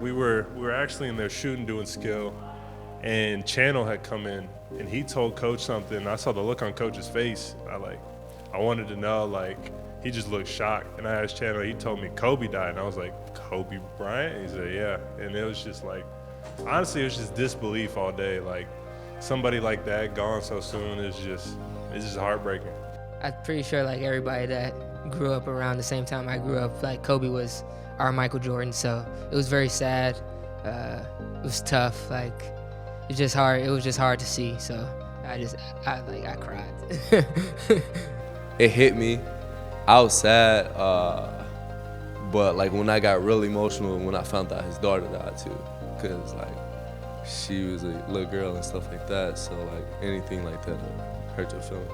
We were actually in there shooting, doing skill, and Channel had come in, and he told Coach something. I saw the look on Coach's face. I wanted to know, like, he just looked shocked. And I asked Channel, he told me Kobe died, and I was like, Kobe Bryant? And he said, yeah. And it was just like, honestly, it was just disbelief all day. Like, somebody like that gone so soon it's just heartbreaking. I'm pretty sure like everybody that grew up around the same time I grew up, like Kobe was our Michael Jordan, so it was very sad. It was tough. Like it was just hard. It was just hard to see. So I cried. It hit me. I was sad, but like when I got really emotional when I found out his daughter died too, cause like she was a little girl and stuff like that. So like anything like that hurt your feeling.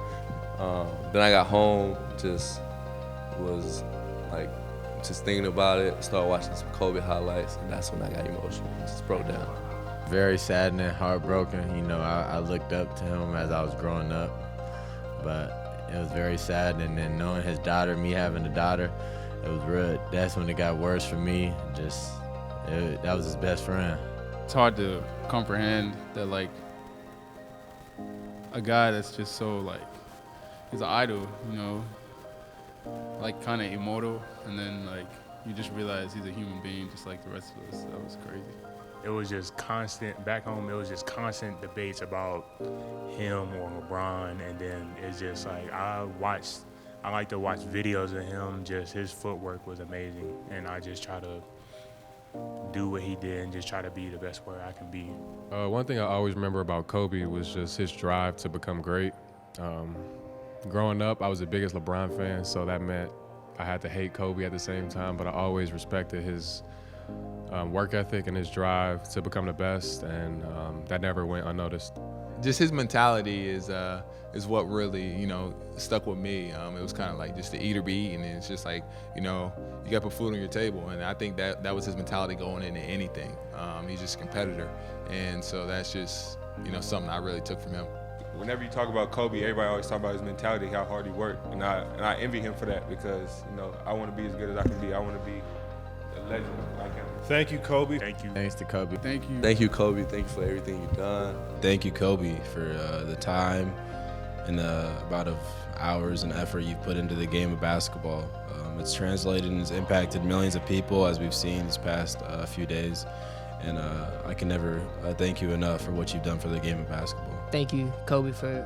Then I got home, just was like just thinking about it, started watching some Kobe highlights, and that's when I got emotional, just broke down. Very saddened and heartbroken. You know, I looked up to him as I was growing up, but it was very sad. And then knowing his daughter, me having a daughter, it was real. That's when it got worse for me. That was his best friend. It's hard to comprehend that, like, a guy that's just so, like, he's an idol, you know, like kind of immortal, and then, like, you just realize he's a human being just like the rest of us. That was crazy. It was just constant, back home, it was just constant debates about him or LeBron, and then it's just like, I like to watch videos of him, just his footwork was amazing, and I just try to do what he did and just try to be the best player I can be. One thing I always remember about Kobe was just his drive to become great. Growing up, I was the biggest LeBron fan, so that meant I had to hate Kobe at the same time, but I always respected his work ethic and his drive to become the best, and that never went unnoticed. Just his mentality is what really, you know, stuck with me. It was kind of like just to eat or be eaten, and it's just like, you know, you got to put food on your table, and I think that was his mentality going into anything. He's just a competitor, and so that's just, you know, something I really took from him. Whenever you talk about Kobe, everybody always talk about his mentality, how hard he worked, and I envy him for that, because, you know, I want to be as good as I can be. I want to be a legend like him. Thank you, Kobe. Thank you. Thanks to Kobe. Thank you. Thank you, Kobe. Thank you for everything you've done. Thank you, Kobe, for the time and the amount of hours and effort you've put into the game of basketball. It's translated and has impacted millions of people, as we've seen these past few days. And I can never thank you enough for what you've done for the game of basketball. Thank you, Kobe, for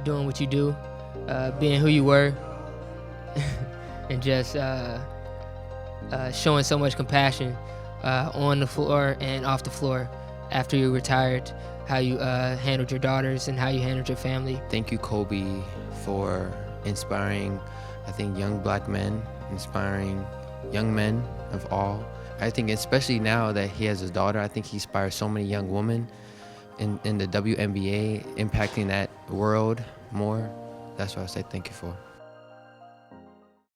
doing what you do, being who you were, and just showing so much compassion on the floor and off the floor after you retired, how you handled your daughters and how you handled your family. Thank you, Kobe, for inspiring, I think, young black men, inspiring young men of all. I think especially now that he has his daughter, I think he inspires so many young women in the WNBA, impacting that world more. That's what I say thank you for.